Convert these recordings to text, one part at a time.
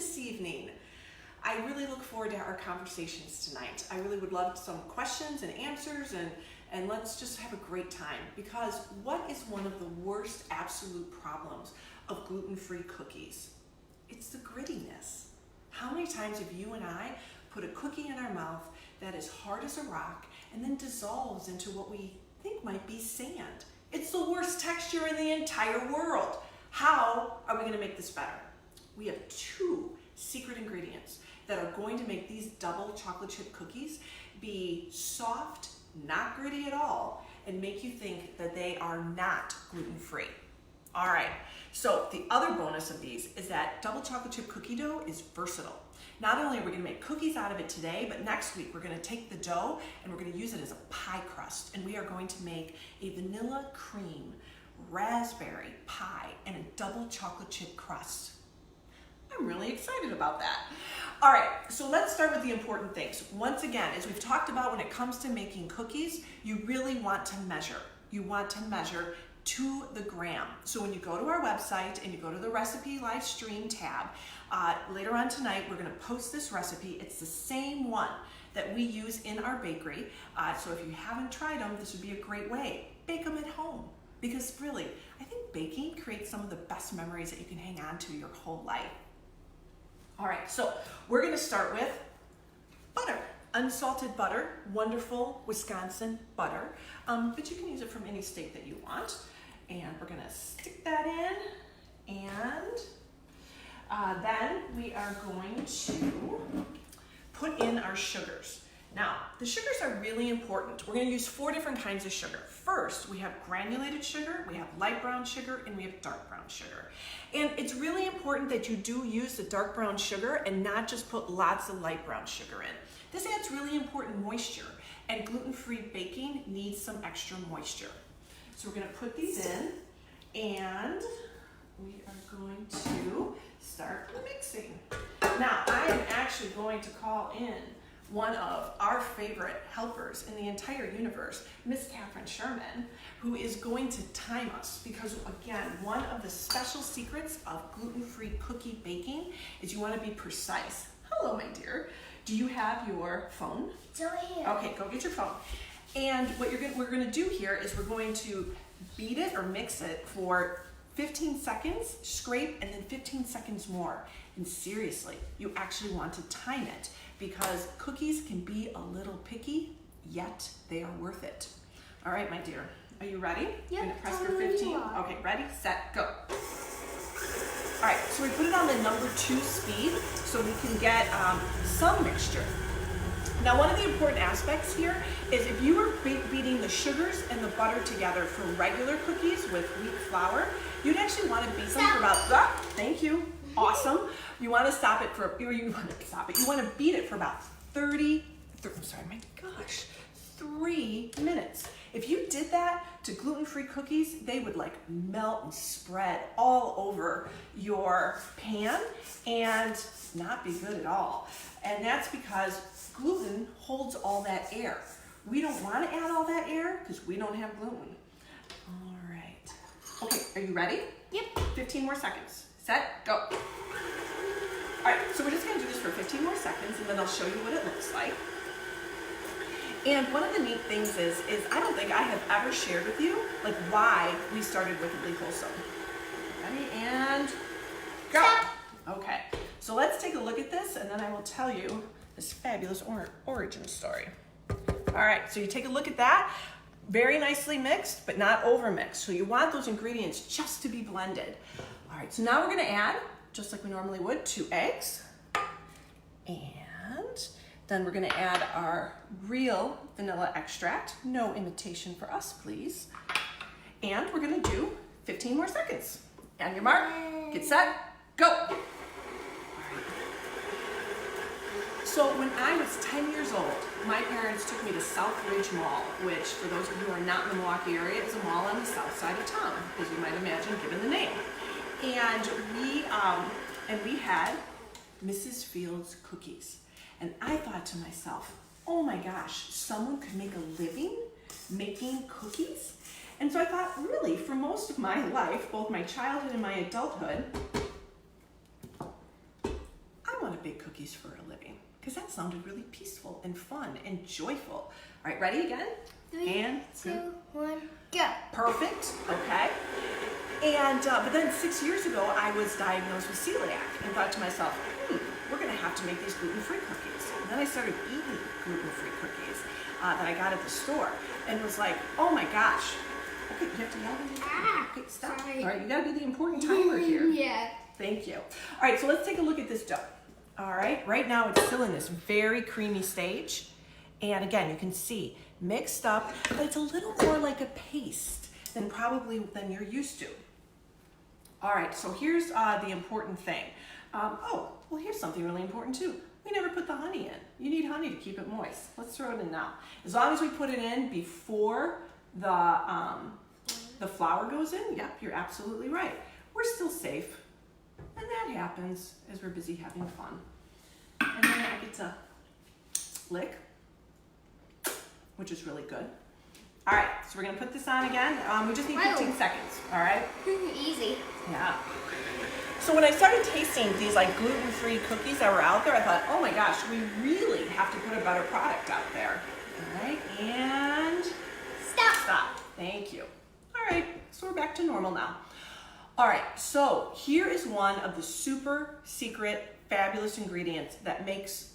this evening. I really look forward to our conversations tonight. I really would love some questions and answers, and let's just have a great time, because what is one of the worst absolute problems of gluten-free cookies? It's the grittiness. How many times have you and I put a cookie in our mouth that is hard as a rock and then dissolves into what we think might be sand? It's the worst texture in the entire world. How are we going to make this better? We have 2 secret ingredients that are going to make these double chocolate chip cookies be soft, not gritty at all, and make you think that they are not gluten-free. All right, so the other bonus of these is that double chocolate chip cookie dough is versatile. Not only are we gonna make cookies out of it today, but next week we're gonna take the dough and we're gonna use it as a pie crust, and we are going to make a vanilla cream raspberry pie and a double chocolate chip crust. I'm really excited about that. All right, so let's start with the important things. Once again, as we've talked about, when it comes to making cookies, you really want to measure. You want to measure to the gram. So when you go to our website and you go to the recipe live stream tab, later on tonight, we're gonna post this recipe. It's the same one that we use in our bakery. So if you haven't tried them, this would be a great way. Bake them at home, because really, I think baking creates some of the best memories that you can hang on to your whole life. All right, so we're gonna start with butter. Unsalted butter, wonderful Wisconsin butter, but you can use it from any state that you want. And we're gonna stick that in, and then we are going to put in our sugars. Now, the sugars are really important. We're gonna use 4 different kinds of sugar. First, we have granulated sugar, we have light brown sugar, and we have dark brown sugar. And it's really important that you do use the dark brown sugar and not just put lots of light brown sugar in. This adds really important moisture, and gluten-free baking needs some extra moisture. So we're gonna put these in, and we are going to start mixing. Now, I am actually going to call in one of our favorite helpers in the entire universe, Miss Catherine Sherman, who is going to time us, because again, one of the special secrets of gluten-free cookie baking is you want to be precise. Hello, my dear. Do you have your phone? It's over here. Okay, go get your phone. And what we're going to do here is we're going to beat it or mix it for 15 seconds, scrape, and then 15 seconds more. And seriously, you actually want to time it, because cookies can be a little picky, yet they are worth it. All right, my dear, are you ready? Yep. You're gonna press for 15? Okay, ready, set, go. All right, so we put it on the number 2 speed so we can get some mixture. Now, one of the important aspects here is if you were beating the sugars and the butter together for regular cookies with wheat flour, you'd actually want to beat them for about, thank you, awesome. You want to stop it for, you want to beat it for about 3 minutes. If you did that to gluten-free cookies, they would like melt and spread all over your pan and not be good at all. And that's because gluten holds all that air. We don't want to add all that air because we don't have gluten. All right. Okay, are you ready? Yep. 15 more seconds. Set, go. All right, so we're just gonna do this for 15 more seconds, and then I'll show you what it looks like. And one of the neat things is I don't think I have ever shared with you like why we started Wickedly Wholesome. Ready, and go. Okay, so let's take a look at this, and then I will tell you this fabulous origin story. All right, so you take a look at that. Very nicely mixed, but not over mixed. So you want those ingredients just to be blended. All right, so now we're gonna add, just like we normally would, 2 eggs. And then we're gonna add our real vanilla extract. No imitation for us, please. And we're gonna do 15 more seconds. On your mark, get set, go. So when I was 10 years old, my parents took me to South Ridge Mall, which for those of you who are not in the Milwaukee area, is a mall on the south side of town, as you might imagine given the name. And we had Mrs. Fields cookies. And I thought to myself, oh my gosh, someone could make a living making cookies? And so I thought, really, for most of my life, both my childhood and my adulthood, cookies for a living? Because that sounded really peaceful and fun and joyful. All right, ready again? 3, 2, 1, go. Perfect, okay. And, but then 6 years ago, I was diagnosed with celiac and thought to myself, we're gonna have to make these gluten-free cookies. And then I started eating gluten-free cookies that I got at the store and was like, oh my gosh. Okay, you have to yell at me. Okay, stop. Sorry. All right, you gotta be the important timer here. Yeah. Thank you. All right, so let's take a look at this dough. All right, right now it's still in this very creamy stage. And again, you can see mixed up, but it's a little more like a paste than you're used to. All right, so here's the important thing. Well, here's something really important too. We never put the honey in. You need honey to keep it moist. Let's throw it in now. As long as we put it in before the flour goes in, yep, you're absolutely right. We're still safe. And that happens as we're busy having fun. And then I get to lick, which is really good. All right, so we're gonna put this on again. We just need 15 seconds, all right? Easy. Yeah. So when I started tasting these like gluten-free cookies that were out there, I thought, oh my gosh, we really have to put a better product out there. All right, and stop. Thank you. All right, so we're back to normal now. All right, so here is one of the super secret, fabulous ingredients that makes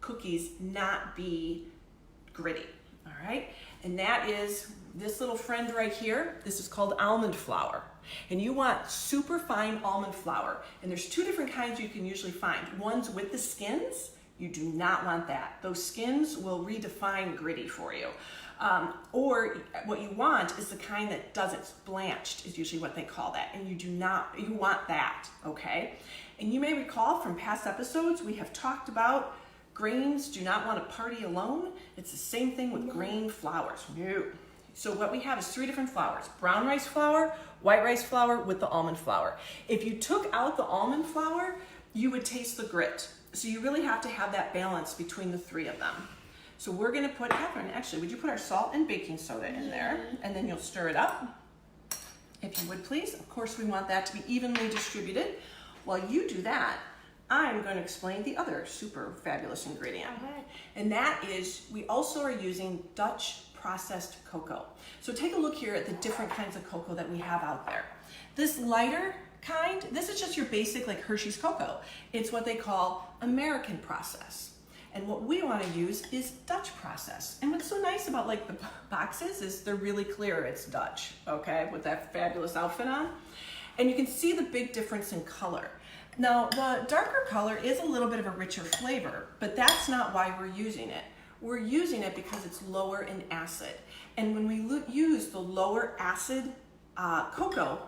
cookies not be gritty. All right, and that is this little friend right here. This is called almond flour. And you want super fine almond flour. And there's 2 different kinds you can usually find. One's with the skins. You do not want that. Those skins will redefine gritty for you. Or what you want is the kind that doesn't, blanched is usually what they call that. And you want that, okay? And you may recall from past episodes, we have talked about grains do not want to party alone. It's the same thing with grain flours. No. So what we have is 3 different flours: brown rice flour, white rice flour with the almond flour. If you took out the almond flour, you would taste the grit. So you really have to have that balance between the 3 of them. So we're gonna put, Catherine, actually, would you put our salt and baking soda in there? And then you'll stir it up, if you would please. Of course, we want that to be evenly distributed. While you do that, I'm going to explain the other super fabulous ingredient. And that is, we also are using Dutch processed cocoa. So take a look here at the different kinds of cocoa that we have out there. This lighter kind, this is just your basic like Hershey's cocoa. It's what they call American process. And what we want to use is Dutch process. And what's so nice about like the boxes is they're really clear it's Dutch, okay, with that fabulous outfit on. And you can see the big difference in color. Now, the darker color is a little bit of a richer flavor, but that's not why we're using it. We're using it because it's lower in acid. And when we use the lower acid cocoa,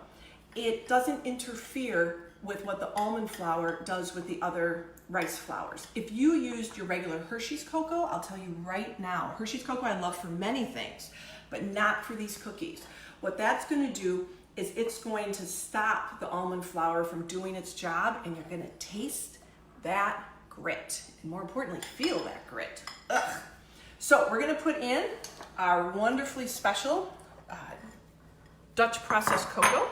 it doesn't interfere with what the almond flour does with the other rice flours. If you used your regular Hershey's cocoa, I'll tell you right now, Hershey's cocoa I love for many things, but not for these cookies. What that's going to do is it's going to stop the almond flour from doing its job, and you're going to taste that grit, and more importantly, feel that grit. Ugh. So we're going to put in our wonderfully special Dutch processed cocoa.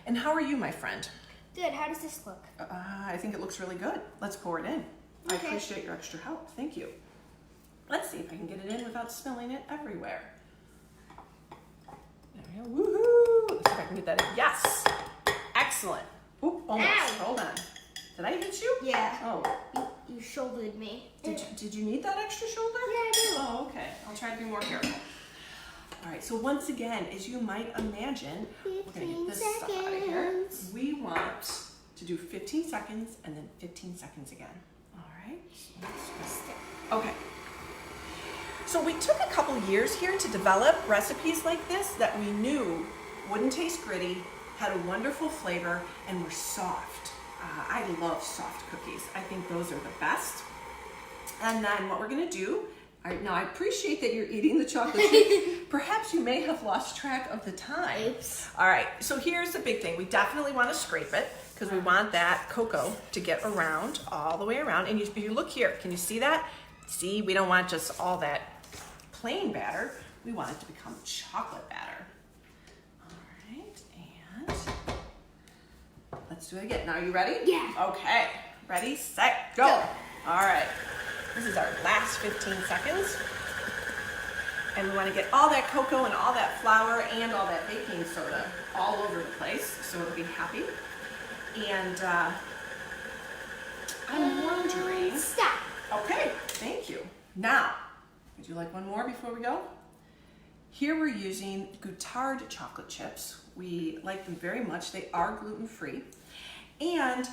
And how are you, my friend? Good. How does this look? I think it looks really good. Let's pour it in. Okay. I appreciate your extra help. Thank you. Let's see if I can get it in without spilling it everywhere. There we go. Woohoo! Let's see if I can get that in. Yes! Excellent. Oop, almost. Ow. Hold on. Did I hit you? Yeah. Oh. You shouldered me. Did you need that extra shoulder? Yeah, I do. Oh, okay. I'll try to be more careful. All right, so once again, as you might imagine, we're going to get this stuff out of here. We want to do 15 seconds and then 15 seconds again. All right? Okay. So we took a couple years here to develop recipes like this that we knew wouldn't taste gritty, had a wonderful flavor, and were soft. I love soft cookies. I think those are the best. And then what we're going to do, now I appreciate that you're eating the chocolate chip. Perhaps you may have lost track of the time. Oops. All right, so here's the big thing. We definitely want to scrape it because we want that cocoa to get around, all the way around. And if you look here, can you see that? See, we don't want just all that plain batter. We want it to become chocolate batter. All right, and let's do it again. Now, are you ready? Yeah. Okay, ready, set, go. All right, this is our last 15 seconds. And we want to get all that cocoa and all that flour and all that baking soda all over the place so it'll be happy. And I'm wondering... Stop. Okay, thank you. Now, would you like one more before we go? Here we're using Goutard chocolate chips. We like them very much. They are gluten-free. And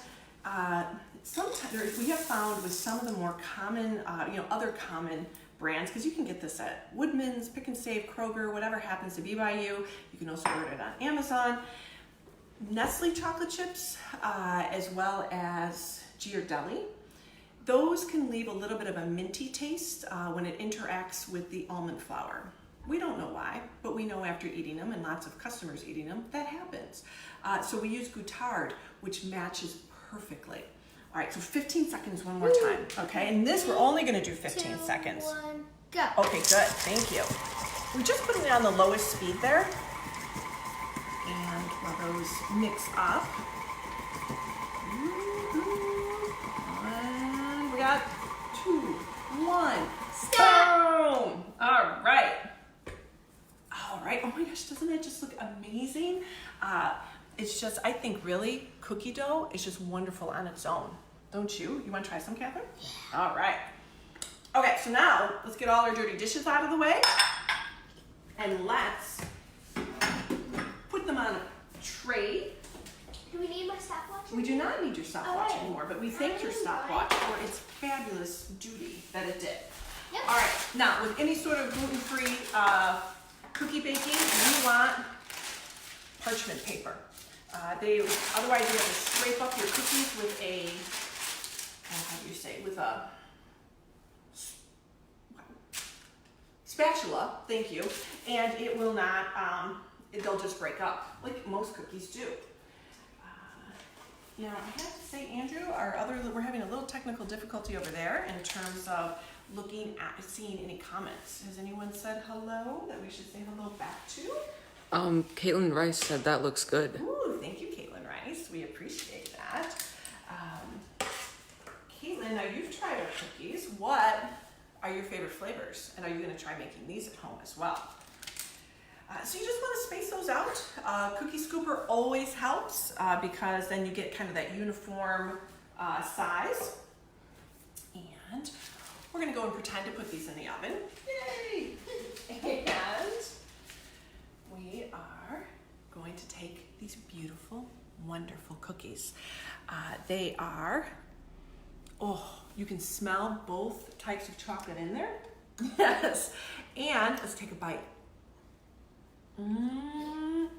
sometimes we have found with some of the more common, other common brands, because you can get this at Woodman's, Pick and Save, Kroger, whatever happens to be by you. You can also order it on Amazon. Nestle chocolate chips, as well as Ghirardelli. Those can leave a little bit of a minty taste when it interacts with the almond flour. We don't know why, but we know after eating them, and lots of customers eating them, that happens. So we use Goutard, which matches perfectly. All right, so 15 seconds one more time, okay? And this, we're only gonna do 15 seconds. 2, 1, go. Okay, good, thank you. We're just putting it on the lowest speed there. And while those mix up, and we got 2, 1, Stop. boom! All right. All right, oh my gosh, doesn't that just look amazing? It's just, I think really, cookie dough is just wonderful on its own. Don't you? You want to try some, Catherine? Yeah. All right. Okay, so now let's get all our dirty dishes out of the way. And let's put them on a tray. Do we need my stopwatch? We do not need your stopwatch right. anymore, but we thank your stopwatch for its fabulous duty that it did. Yep. All right, now with any sort of gluten-free cookie baking, you want parchment paper. Otherwise you have to scrape up your cookies with a, with a spatula, thank you, and it will not, they'll just break up, like most cookies do. Now, I have to say, Andrew, we're having a little technical difficulty over there in terms of seeing any comments. Has anyone said hello that we should say hello back to? Caitlin Rice said that looks good. Ooh, thank you, Caitlin Rice. We appreciate that. Caitlin, now you've tried our cookies. What are your favorite flavors? And are you going to try making these at home as well? So you just want to space those out. Cookie scooper always helps because then you get kind of that uniform size. And we're going to go and pretend to put these in the oven. Yay! And we are going to take these beautiful, wonderful cookies. They are, you can smell both types of chocolate in there. Yes. And let's take a bite. Yummy.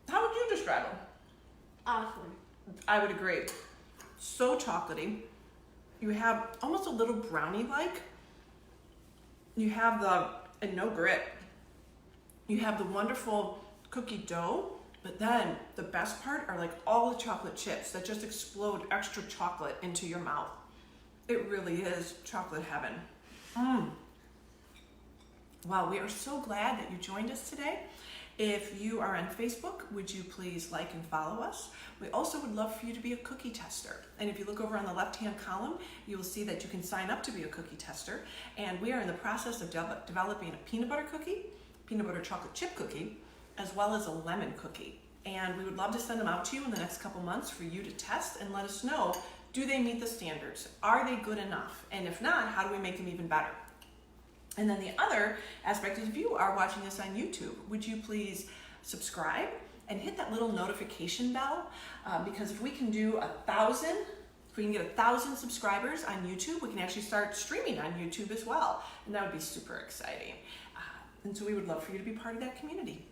How would you describe them? Awesome. I would agree. So chocolatey. You have almost a little brownie-like. You have and no grit. You have the wonderful cookie dough, but then the best part are like all the chocolate chips that just explode extra chocolate into your mouth. It really is chocolate heaven. Wow, we are so glad that you joined us today. If you are on Facebook, would you please like and follow us? We also would love for you to be a cookie tester. And if you look over on the left-hand column, you will see that you can sign up to be a cookie tester. And we are in the process of developing a peanut butter cookie, peanut butter chocolate chip cookie, as well as a lemon cookie. And we would love to send them out to you in the next couple months for you to test and let us know, do they meet the standards? Are they good enough? And if not, how do we make them even better? And then the other aspect is if you are watching this on YouTube, would you please subscribe and hit that little notification bell? Because if we can do 1,000, if we can get 1,000 subscribers on YouTube, we can actually start streaming on YouTube as well. And that would be super exciting. And so we would love for you to be part of that community.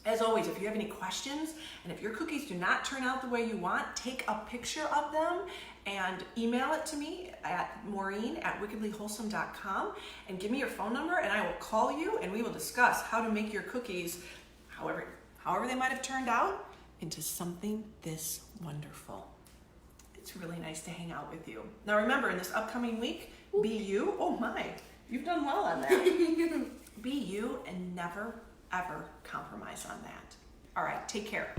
As always, if you have any questions, and if your cookies do not turn out the way you want, take a picture of them and email it to me at maureen@wickedlywholesome.com and give me your phone number and I will call you and we will discuss how to make your cookies, however they might have turned out, into something this wonderful. It's really nice to hang out with you. Now remember, in this upcoming week, be you. Oh my, you've done well on that. Be you and never, ever compromise on that. All right, take care.